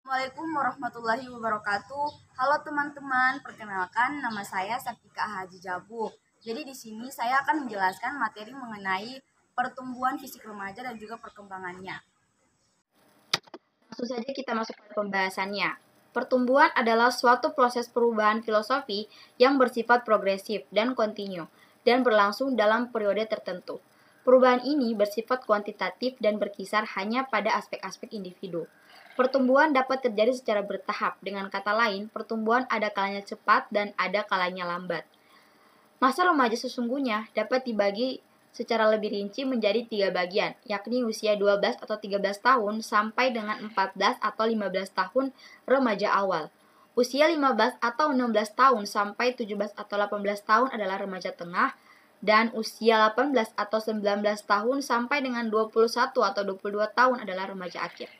Assalamualaikum warahmatullahi wabarakatuh. Halo teman-teman, perkenalkan nama saya Saktika Haji Jabu. Jadi di sini saya akan menjelaskan materi mengenai pertumbuhan fisik remaja dan juga perkembangannya. Langsung saja kita masuk pada pembahasannya. Pertumbuhan adalah suatu proses perubahan filosofi yang bersifat progresif dan kontinu dan berlangsung dalam periode tertentu. Perubahan ini bersifat kuantitatif dan berkisar hanya pada aspek-aspek individu. Pertumbuhan dapat terjadi secara bertahap. Dengan kata lain, pertumbuhan ada kalanya cepat dan ada kalanya lambat. Masa remaja sesungguhnya dapat dibagi secara lebih rinci menjadi 3 bagian, yakni usia 12 atau 13 tahun sampai dengan 14 atau 15 tahun remaja awal. Usia 15 atau 16 tahun sampai 17 atau 18 tahun adalah remaja tengah, dan usia 18 atau 19 tahun sampai dengan 21 atau 22 tahun adalah remaja akhir.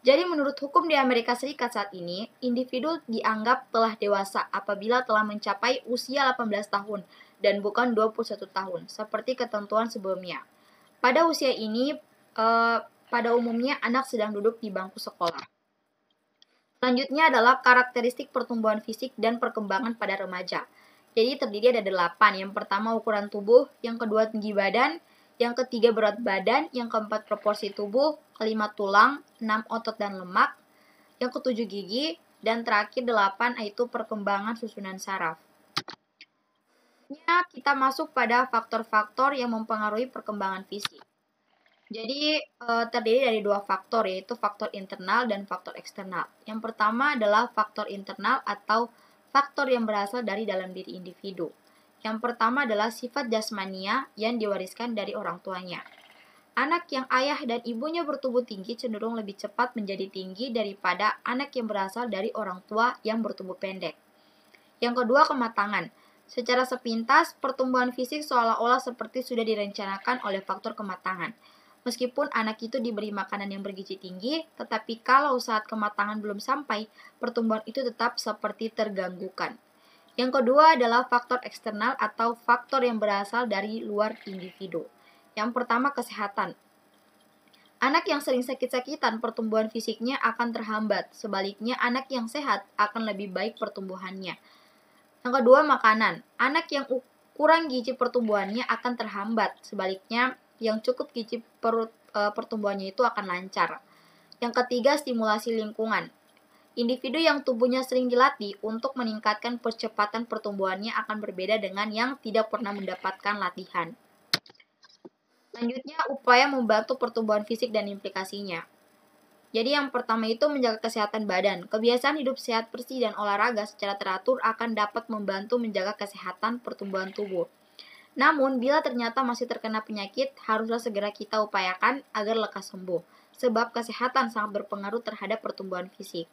Jadi menurut hukum di Amerika Serikat saat ini, individu dianggap telah dewasa apabila telah mencapai usia 18 tahun dan bukan 21 tahun, seperti ketentuan sebelumnya. Pada usia ini, pada umumnya anak sedang duduk di bangku sekolah. Selanjutnya adalah karakteristik pertumbuhan fisik dan perkembangan pada remaja. Jadi terdiri ada 8. Yang pertama ukuran tubuh, yang kedua tinggi badan, yang ketiga berat badan, yang keempat proporsi tubuh, kelima tulang, 6 otot dan lemak, yang ketujuh gigi, dan terakhir 8 yaitu perkembangan susunan saraf. Kita masuk pada faktor-faktor yang mempengaruhi perkembangan fisik. Jadi terdiri dari 2 faktor, yaitu faktor internal dan faktor eksternal. Yang pertama adalah faktor internal atau faktor yang berasal dari dalam diri individu. Yang pertama adalah sifat jasmania yang diwariskan dari orang tuanya. Anak yang ayah dan ibunya bertubuh tinggi cenderung lebih cepat menjadi tinggi daripada anak yang berasal dari orang tua yang bertubuh pendek. Yang kedua, kematangan. Secara sepintas, pertumbuhan fisik seolah-olah seperti sudah direncanakan oleh faktor kematangan. Meskipun anak itu diberi makanan yang bergizi tinggi, tetapi kalau saat kematangan belum sampai, pertumbuhan itu tetap seperti terganggukan. Yang kedua adalah faktor eksternal atau faktor yang berasal dari luar individu. Yang pertama, kesehatan. Anak yang sering sakit-sakitan, pertumbuhan fisiknya akan terhambat. Sebaliknya, anak yang sehat akan lebih baik pertumbuhannya. Yang kedua, makanan. Anak yang kurang gizi pertumbuhannya akan terhambat. Sebaliknya, yang cukup gizi pertumbuhannya itu akan lancar. Yang ketiga, stimulasi lingkungan. Individu yang tubuhnya sering dilatih untuk meningkatkan percepatan pertumbuhannya akan berbeda dengan yang tidak pernah mendapatkan latihan. Selanjutnya, upaya membantu pertumbuhan fisik dan implikasinya. Jadi yang pertama itu menjaga kesehatan badan. Kebiasaan hidup sehat, bersih, dan olahraga secara teratur akan dapat membantu menjaga kesehatan pertumbuhan tubuh. Namun, bila ternyata masih terkena penyakit, haruslah segera kita upayakan agar lekas sembuh, sebab kesehatan sangat berpengaruh terhadap pertumbuhan fisik.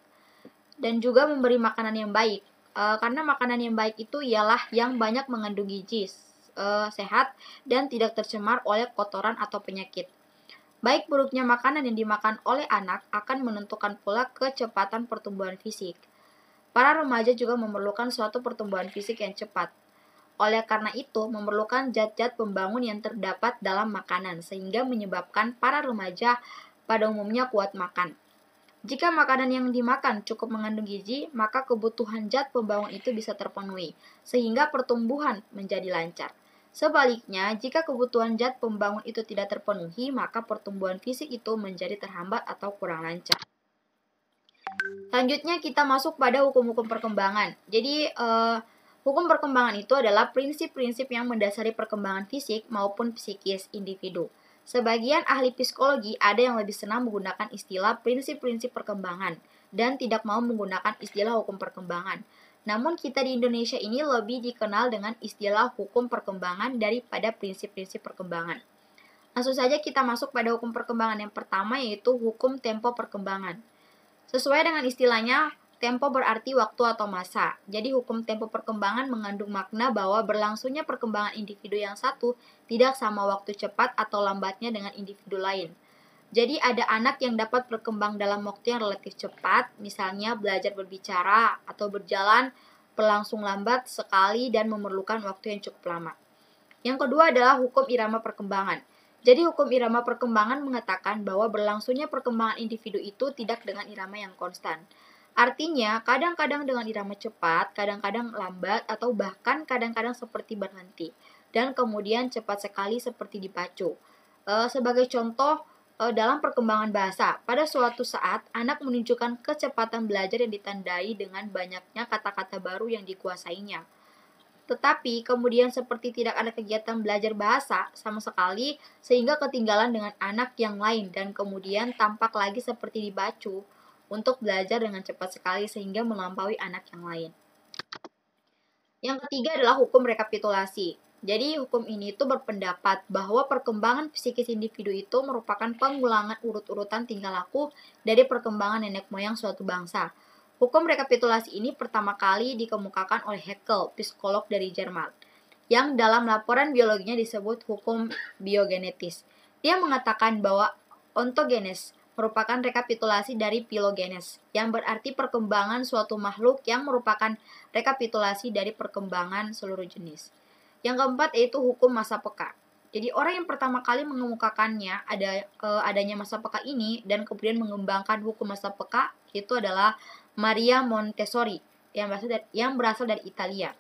Dan juga memberi makanan yang baik, karena makanan yang baik itu ialah yang banyak mengandung gizi, sehat, dan tidak tercemar oleh kotoran atau penyakit. Baik buruknya makanan yang dimakan oleh anak akan menentukan pula kecepatan pertumbuhan fisik. Para remaja juga memerlukan suatu pertumbuhan fisik yang cepat. Oleh karena itu, memerlukan zat-zat pembangun yang terdapat dalam makanan, sehingga menyebabkan para remaja pada umumnya kuat makan. Jika makanan yang dimakan cukup mengandung gizi, maka kebutuhan zat pembangun itu bisa terpenuhi, sehingga pertumbuhan menjadi lancar. Sebaliknya, jika kebutuhan zat pembangun itu tidak terpenuhi, maka pertumbuhan fisik itu menjadi terhambat atau kurang lancar. Selanjutnya kita masuk pada hukum-hukum perkembangan. Jadi, hukum perkembangan itu adalah prinsip-prinsip yang mendasari perkembangan fisik maupun psikis individu. Sebagian ahli psikologi ada yang lebih senang menggunakan istilah prinsip-prinsip perkembangan dan tidak mau menggunakan istilah hukum perkembangan. Namun kita di Indonesia ini lebih dikenal dengan istilah hukum perkembangan daripada prinsip-prinsip perkembangan. Langsung saja kita masuk pada hukum perkembangan yang pertama, yaitu hukum tempo perkembangan. Sesuai dengan istilahnya, tempo berarti waktu atau masa. Jadi hukum tempo perkembangan mengandung makna bahwa berlangsungnya perkembangan individu yang satu tidak sama waktu cepat atau lambatnya dengan individu lain. Jadi ada anak yang dapat berkembang dalam waktu yang relatif cepat, misalnya belajar berbicara atau berjalan berlangsung lambat sekali dan memerlukan waktu yang cukup lama. Yang kedua adalah hukum irama perkembangan. Jadi hukum irama perkembangan mengatakan bahwa berlangsungnya perkembangan individu itu tidak dengan irama yang konstan. Artinya, kadang-kadang dengan irama cepat, kadang-kadang lambat, atau bahkan kadang-kadang seperti berhenti. Dan kemudian cepat sekali seperti dipacu. Sebagai contoh, dalam perkembangan bahasa, pada suatu saat anak menunjukkan kecepatan belajar yang ditandai dengan banyaknya kata-kata baru yang dikuasainya. Tetapi kemudian seperti tidak ada kegiatan belajar bahasa sama sekali sehingga ketinggalan dengan anak yang lain dan kemudian tampak lagi seperti dibacu untuk belajar dengan cepat sekali sehingga melampaui anak yang lain. Yang ketiga adalah hukum rekapitulasi. Jadi hukum ini itu berpendapat bahwa perkembangan psikis individu itu merupakan pengulangan urut-urutan tingkah laku dari perkembangan nenek moyang suatu bangsa. Hukum rekapitulasi ini pertama kali dikemukakan oleh Haeckel, psikolog dari Jerman, yang dalam laporan biologinya disebut hukum biogenetis. Dia mengatakan bahwa ontogenes merupakan rekapitulasi dari filogenes, yang berarti perkembangan suatu makhluk yang merupakan rekapitulasi dari perkembangan seluruh jenis. Yang keempat yaitu hukum masa peka. Jadi orang yang pertama kali mengemukakannya adanya masa peka ini dan kemudian mengembangkan hukum masa peka itu adalah Maria Montessori yang berasal dari Italia.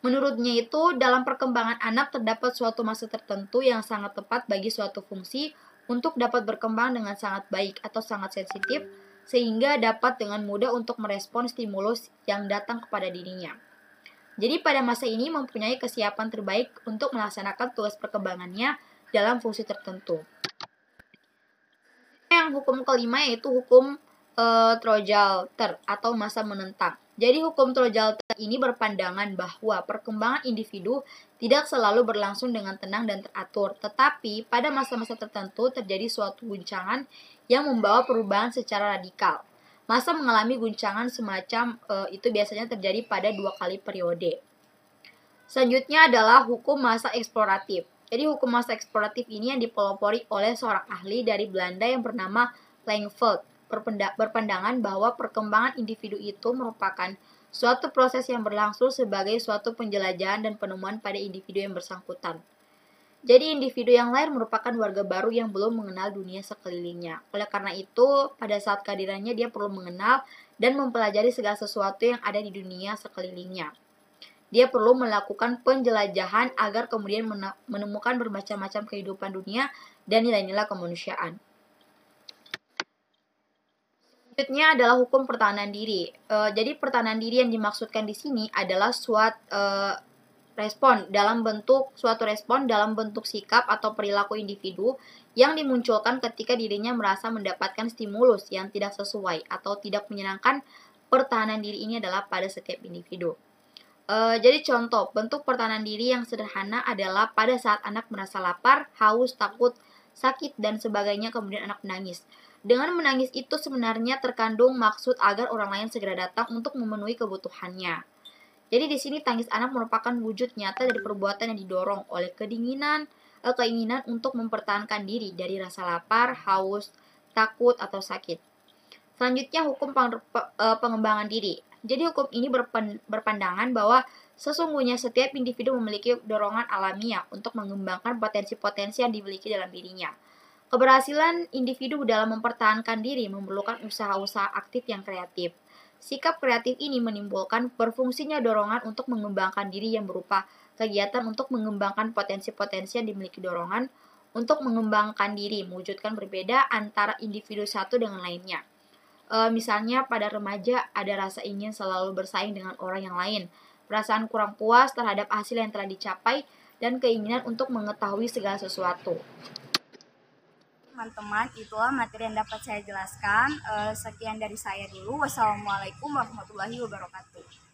Menurutnya itu dalam perkembangan anak terdapat suatu masa tertentu yang sangat tepat bagi suatu fungsi untuk dapat berkembang dengan sangat baik atau sangat sensitif sehingga dapat dengan mudah untuk merespon stimulus yang datang kepada dirinya. Jadi pada masa ini mempunyai kesiapan terbaik untuk melaksanakan tugas perkembangannya dalam fungsi tertentu. Yang hukum kelima yaitu hukum Trojaalter atau masa menentang. Jadi hukum Trojaalter ini berpandangan bahwa perkembangan individu tidak selalu berlangsung dengan tenang dan teratur, tetapi pada masa-masa tertentu terjadi suatu guncangan yang membawa perubahan secara radikal. Masa mengalami guncangan semacam itu biasanya terjadi pada 2 kali periode. Selanjutnya adalah hukum masa eksploratif. Jadi hukum masa eksploratif ini yang dipelopori oleh seorang ahli dari Belanda yang bernama Langeveld, berpandangan bahwa perkembangan individu itu merupakan suatu proses yang berlangsung sebagai suatu penjelajahan dan penemuan pada individu yang bersangkutan. Jadi individu yang lahir merupakan warga baru yang belum mengenal dunia sekelilingnya. Oleh karena itu, pada saat kehadirannya dia perlu mengenal dan mempelajari segala sesuatu yang ada di dunia sekelilingnya. Dia perlu melakukan penjelajahan agar kemudian menemukan bermacam-macam kehidupan dunia dan nilai-nilai kemanusiaan. Selanjutnya adalah hukum pertahanan diri. Jadi pertahanan diri yang dimaksudkan di sini adalah suatu respon dalam bentuk sikap atau perilaku individu yang dimunculkan ketika dirinya merasa mendapatkan stimulus yang tidak sesuai atau tidak menyenangkan. Pertahanan diri ini adalah pada setiap individu. Jadi contoh bentuk pertahanan diri yang sederhana adalah pada saat anak merasa lapar, haus, takut, sakit, dan sebagainya, kemudian anak menangis. Dengan menangis itu sebenarnya terkandung maksud agar orang lain segera datang untuk memenuhi kebutuhannya. Jadi di sini tangis anak merupakan wujud nyata dari perbuatan yang didorong oleh keinginan untuk mempertahankan diri dari rasa lapar, haus, takut, atau sakit. Selanjutnya hukum pengembangan diri. Jadi hukum ini berpandangan bahwa sesungguhnya setiap individu memiliki dorongan alamiah untuk mengembangkan potensi-potensi yang dimiliki dalam dirinya. Keberhasilan individu dalam mempertahankan diri memerlukan usaha-usaha aktif yang kreatif. Sikap kreatif ini menimbulkan berfungsinya dorongan untuk mengembangkan diri yang berupa kegiatan untuk mengembangkan potensi-potensi yang dimiliki dorongan untuk mengembangkan diri, mewujudkan berbeda antara individu satu dengan lainnya. Misalnya pada remaja ada rasa ingin selalu bersaing dengan orang yang lain, perasaan kurang puas terhadap hasil yang telah dicapai, dan keinginan untuk mengetahui segala sesuatu. Teman-teman, itulah materi yang dapat saya jelaskan. Sekian dari saya dulu. Wassalamualaikum warahmatullahi wabarakatuh.